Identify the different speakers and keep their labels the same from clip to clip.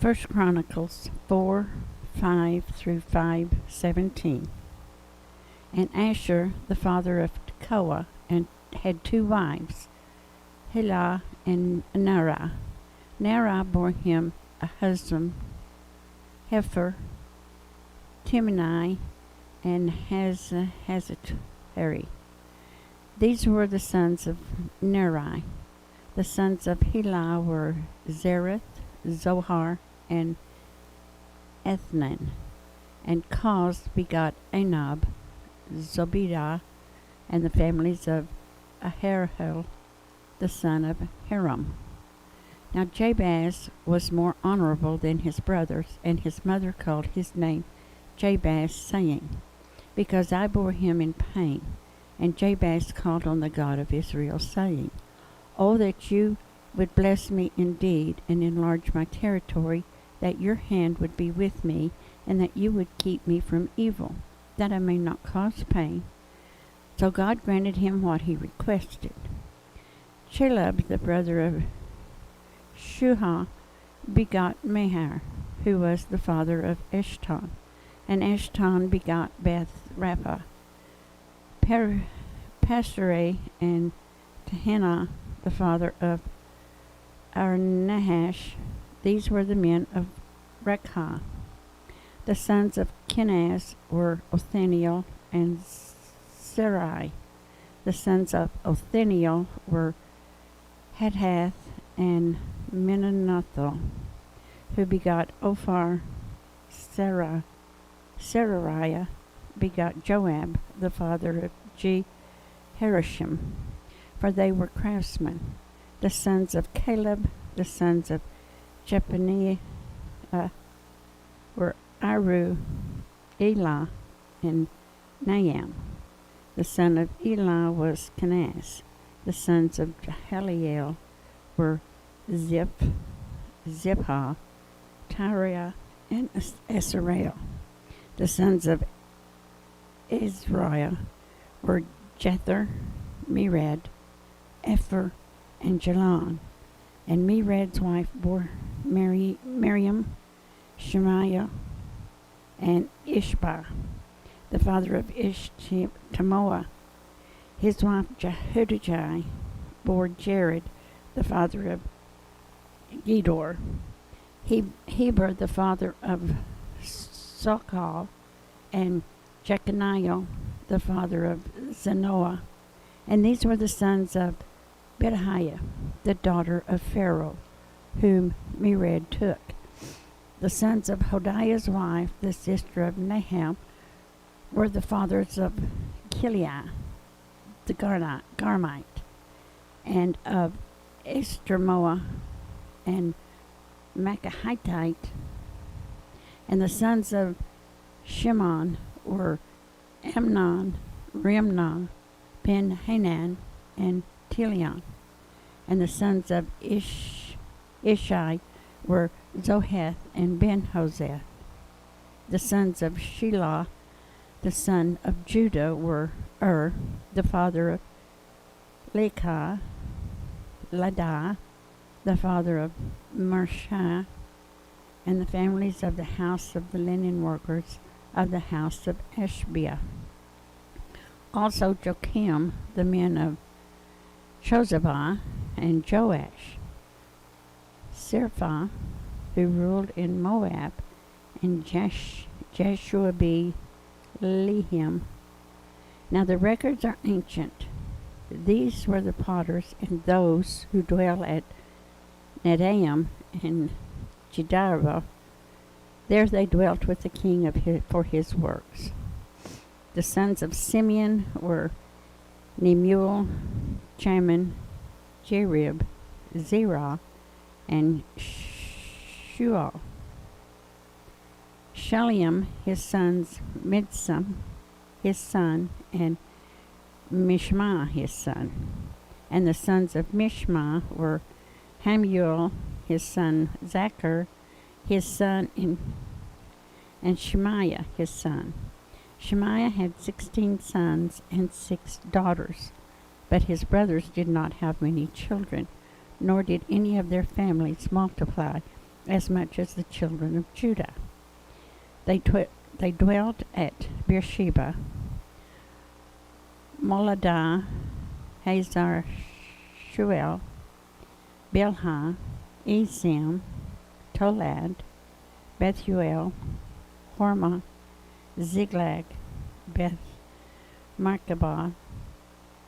Speaker 1: First Chronicles 4:5 through 5:17. And Asher, the father of Tekoa, and had two wives, Helah and Narah. Narah bore him a husband, Hefer, Timni, and Hazatari. These were the sons of Neri. The sons of Helah were Zereth, Zohar, and Ethnan. And Koz begot Anab, Zobidah, and the families of Aharhel, the son of Hiram. Now Jabaz was more honorable than his brothers, and his mother called his name Jabaz, saying, Because I bore him in pain. And Jabaz called on the God of Israel, saying, Oh, that you would bless me indeed, and enlarge my territory, that your hand would be with me, and that you would keep me from evil, that I may not cause pain. So God granted him what he requested. Chelub, the brother of Shuha, begot Mehar, who was the father of Eshton. And Eshton begot Beth Rapha, Pasere, and Tehanah, the father of Arnahash. These were the men of Rekha. The sons of Kenaz were Othniel and Sarai. The sons of Othniel were Hadhath and Menanothel, who begot Ophir. Seraiah begot Joab, the father of Jehosham, for they were craftsmen. The sons of Caleb, the sons of Jephaniah, were Aru, Elah, and Naam. The son of Elah was Kenaz. The sons of Jahaliel were Ziphah, Tyriah, and Asarael. The sons of Israel were Jether, Mered, Epher, and Jalon. And Mered's wife bore Miriam, Shemaiah, and Ishbah, the father of Temoah. His wife Jehudijah bore Jared, the father of Gedor. Heber, the father of Sokal, and Jeconiah, the father of Zanoah. And these were the sons of Bedahiah, the daughter of Pharaoh, whom Mered took. The sons of Hodiah's wife, the sister of Naham, were the fathers of Kiliah, the Garmite, and of Estermoa and Macahitite. And the sons of Shimon were Amnon, Rimnah, Ben-Hanan, and Tilion. And the sons of Ishai were Zoheth and Ben-Hoseth. The sons of Shelah, the son of Judah, were the father of Lekah, Ladah, the father of Mershah, and the families of the house of the linen workers of the house of Ashbia. Also Joachim, the men of Jozabah, and Joash, Sirphah, who ruled in Moab, and Jeshuabi Lehim. Now the records are ancient. These were the potters and those who dwell at Nadaim and Jedarabah. There they dwelt with the king for his works. The sons of Simeon were Nemuel, Jamin, Jerib, Zerah, and Shual. Shalom, his sons, Midsam, his son, and Mishma, his son. And the sons of Mishma were Hamuel, his son, Zachar, his son, and Shemaiah, his son. Shemaiah had 16 sons and 6 daughters, but his brothers did not have many children, nor did any of their families multiply as much as the children of Judah. They dwelt at Beersheba, Moladah, Hazar Shuel, Bilhah, Ezim, Tolad, Bethuel, Hormah, Ziklag, Beth Markabah,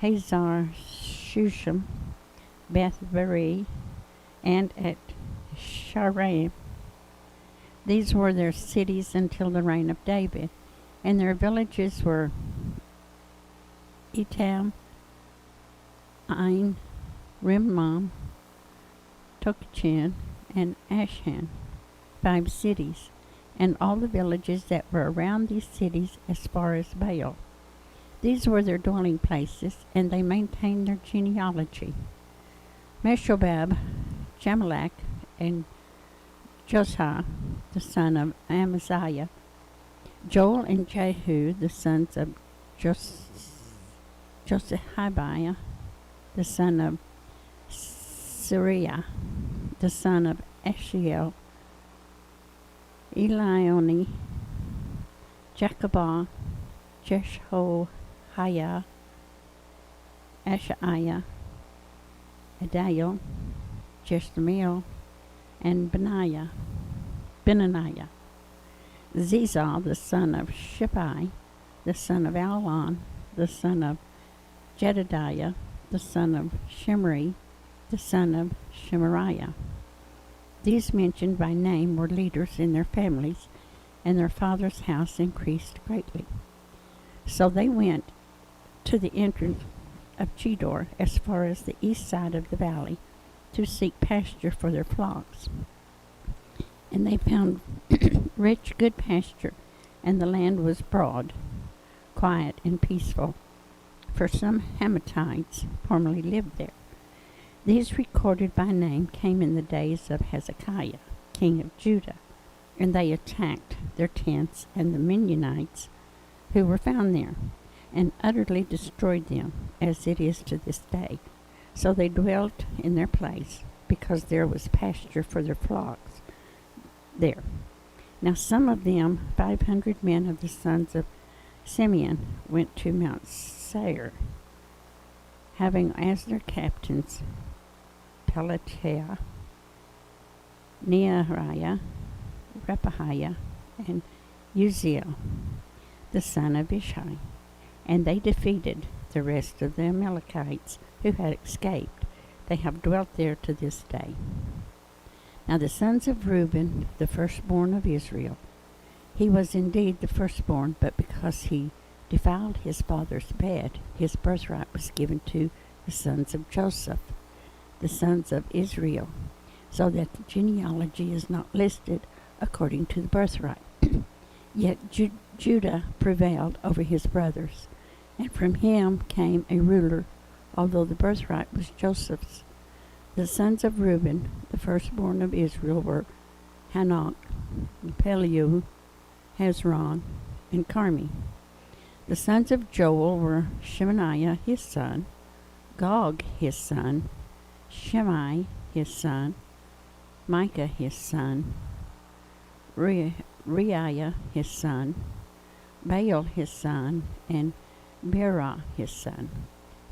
Speaker 1: Hazar Shushan, Beth Beri, and at Shaaraim. These were their cities until the reign of David, and their villages were Etam, Ain, Rimmon, Tokchin, and Ashan, 5 cities, and all the villages that were around these cities as far as Baal. These were their dwelling places, and they maintained their genealogy. Meshobab, Jamalak, and Josah, the son of Amaziah, Joel and Jehu, the sons of Josephiah, the son of Sariah, the son of Ashiel, Elioni, Jacobah, Jeshoiah, Ashaiah, Adiel, Jeshmiel, and Benaiah, Zizah, the son of Shippai, the son of Alon, the son of Jedediah, the son of Shimri, the son of Shemariah. These mentioned by name were leaders in their families, and their father's house increased greatly. So they went to the entrance of Gedor as far as the east side of the valley to seek pasture for their flocks. And they found rich, good pasture, and the land was broad, quiet, and peaceful, for some Hamathites formerly lived there. These recorded by name came in the days of Hezekiah, king of Judah, and they attacked their tents and the Mennonites who were found there, and utterly destroyed them, as it is to this day. So they dwelt in their place, because there was pasture for their flocks there. Now some of them, 500 men of the sons of Simeon, went to Mount Seir, having as their captains Pelatiah, Neariah, Repahiah, and Uziel, the son of Ishai. And they defeated the rest of the Amalekites who had escaped. They have dwelt there to this day. Now the sons of Reuben, the firstborn of Israel, he was indeed the firstborn, but because he defiled his father's bed, his birthright was given to the sons of Joseph, the sons of Israel, so that the genealogy is not listed according to the birthright. Yet Judah prevailed over his brothers, and from him came a ruler, although the birthright was Joseph's. The sons of Reuben, the firstborn of Israel, were Hanok, Peliu, Hezron, and Carmi. The sons of Joel were Shemaiah his son, Gog his son, Shimei his son, Micah his son, Reiah his son, Baal his son, and Berah his son,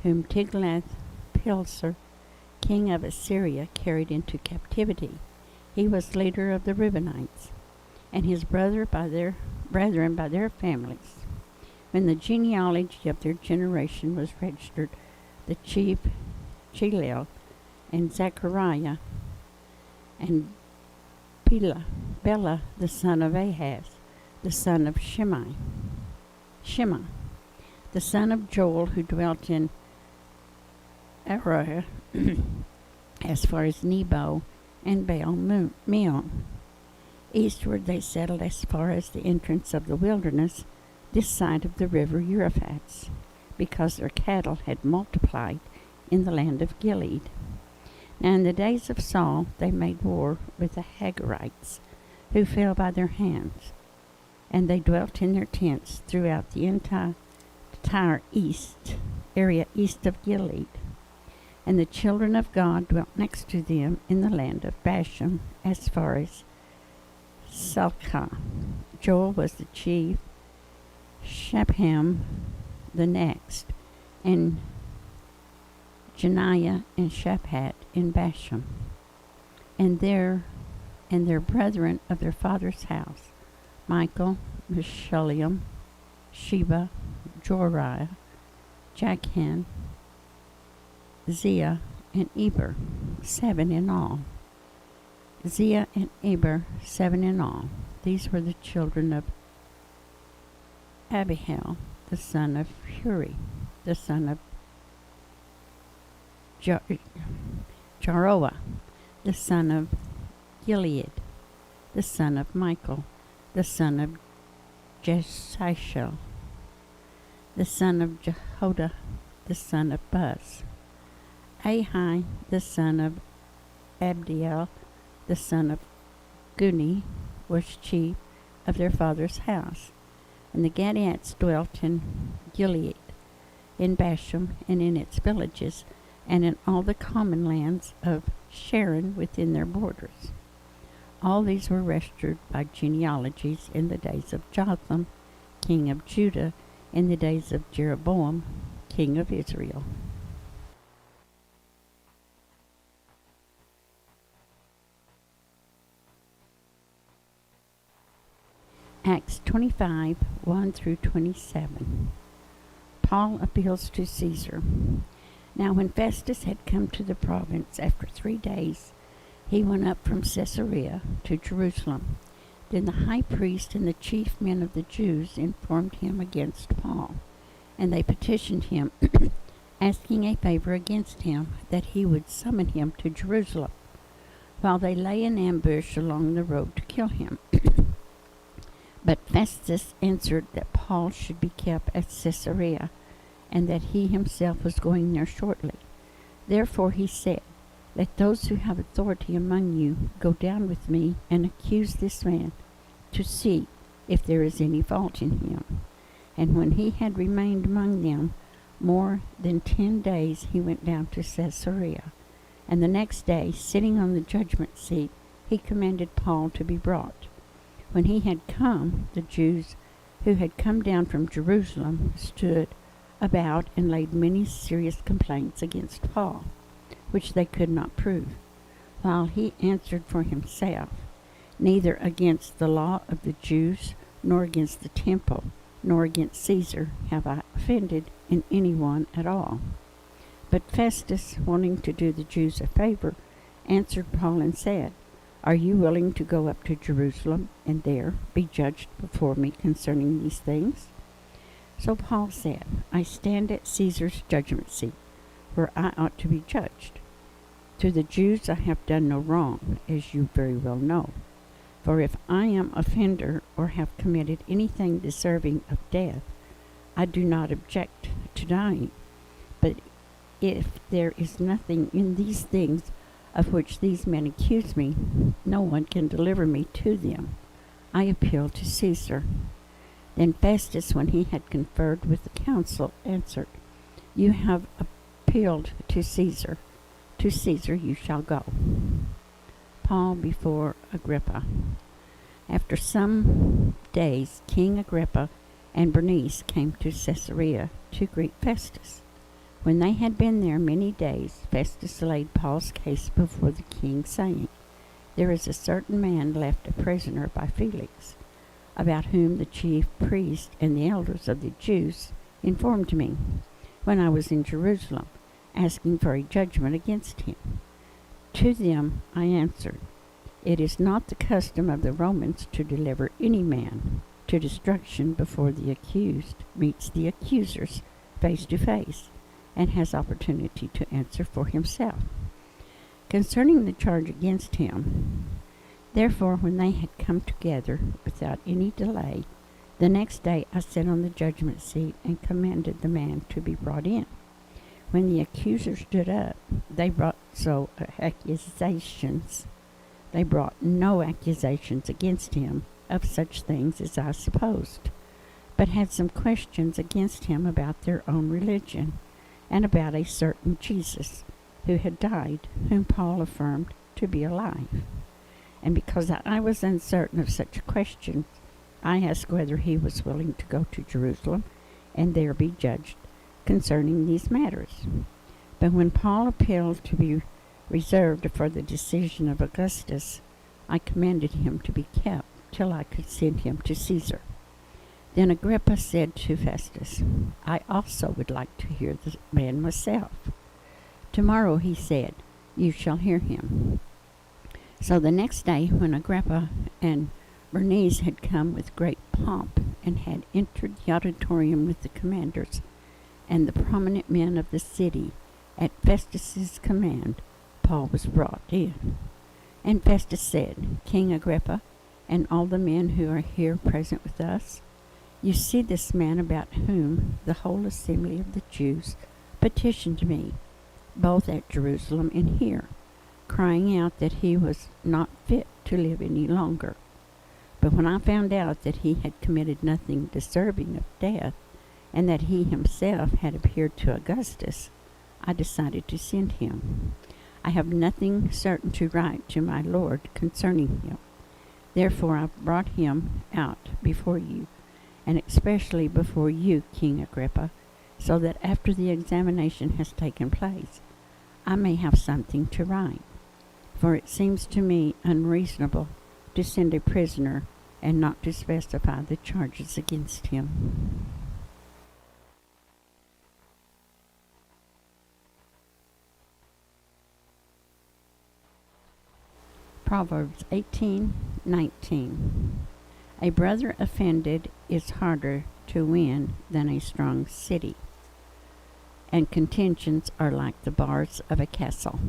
Speaker 1: whom Tiglath-Pileser, king of Assyria, carried into captivity. He was leader of the Reubenites, and his brethren by their families. When the genealogy of their generation was registered, the chief Chelel and Zechariah and Bela, the son of Ahaz, the son of Shema, the son of Joel, who dwelt in Arah, as far as Nebo and Baal-meon. Eastward they settled as far as the entrance of the wilderness, this side of the river Euphrates, because their cattle had multiplied in the land of Gilead. Now in the days of Saul they made war with the Hagarites, who fell by their hands, and they dwelt in their tents throughout the entire area east of Gilead. And the children of God dwelt next to them in the land of Bashan, as far as Salcah. Joel was the chief, Shaphan the next, and Janiah and Shaphat in Bashan, and their brethren of their father's house, Michael, Meshullam, Sheba, Joriah, Jachan, Zia, and Eber, 7 in all. Zia and Eber, 7 in all. These were the children of Abihail, the son of Huri, the son of Jaroah, the son of Gilead, the son of Michael, the son of Jesishel, the son of Jehoda, the son of Buz, Ahai, the son of Abdiel, the son of Guni, was chief of their father's house. And the Gadites dwelt in Gilead, in Bashan, and in its villages, and in all the common lands of Sharon within their borders. All these were registered by genealogies in the days of Jotham, king of Judah, in the days of Jeroboam, king of Israel. Acts 25, 1 through 27. Paul appeals to Caesar. Now when Festus had come to the province after 3 days, he went up from Caesarea to Jerusalem. Then the high priest and the chief men of the Jews informed him against Paul, and they petitioned him, asking a favor against him, that he would summon him to Jerusalem, while they lay in ambush along the road to kill him. But Festus answered that Paul should be kept at Caesarea, and that he himself was going there shortly. Therefore he said, Let those who have authority among you go down with me and accuse this man, to see if there is any fault in him. And when he had remained among them more than 10 days, he went down to Caesarea. And the next day, sitting on the judgment seat, he commanded Paul to be brought. When he had come, the Jews who had come down from Jerusalem stood about and laid many serious complaints against Paul, which they could not prove, while he answered for himself, Neither against the law of the Jews, nor against the temple, nor against Caesar have I offended in any one at all. But Festus, wanting to do the Jews a favor, answered Paul and said, Are you willing to go up to Jerusalem, and there be judged before me concerning these things? So Paul said, I stand at Caesar's judgment seat, where I ought to be judged. To the Jews I have done no wrong, as you very well know. For if I am offender, or have committed anything deserving of death, I do not object to dying. But if there is nothing in these things of which these men accuse me, no one can deliver me to them. I appeal to Caesar. Then Festus, when he had conferred with the council, answered, You have appealed to Caesar. To Caesar you shall go. Paul before Agrippa. After some days, King Agrippa and Bernice came to Caesarea to greet Festus. When they had been there many days, Festus laid Paul's case before the king, saying, There is a certain man left a prisoner by Felix, about whom the chief priest and the elders of the Jews informed me, when I was in Jerusalem, asking for a judgment against him. To them I answered, It is not the custom of the Romans to deliver any man to destruction before the accused meets the accusers face to face, and has opportunity to answer for himself concerning the charge against him. Therefore, when they had come together without any delay, the next day I sat on the judgment seat and commanded the man to be brought in. When the accusers stood up, they brought no accusations against him of such things as I supposed, but had some questions against him about their own religion, and about a certain Jesus, who had died, whom Paul affirmed to be alive. And because I was uncertain of such questions, I asked whether he was willing to go to Jerusalem and there be judged concerning these matters. But when Paul appealed to be reserved for the decision of Augustus, I commanded him to be kept till I could send him to Caesar. Then Agrippa said to Festus, I also would like to hear the man myself. Tomorrow, he said, you shall hear him. So the next day, when Agrippa and Bernice had come with great pomp and had entered the auditorium with the commanders and the prominent men of the city, at Festus's command, Paul was brought in. And Festus said, King Agrippa, and all the men who are here present with us, you see this man about whom the whole assembly of the Jews petitioned me, both at Jerusalem and here, crying out that he was not fit to live any longer. But when I found out that he had committed nothing deserving of death, and that he himself had appeared to Augustus, I decided to send him. I have nothing certain to write to my Lord concerning him. Therefore I brought him out before you, and especially before you, King Agrippa, so that after the examination has taken place, I may have something to write. For it seems to me unreasonable to send a prisoner and not to specify the charges against him. Proverbs 18:19. A brother offended is harder to win than a strong city, and contentions are like the bars of a castle.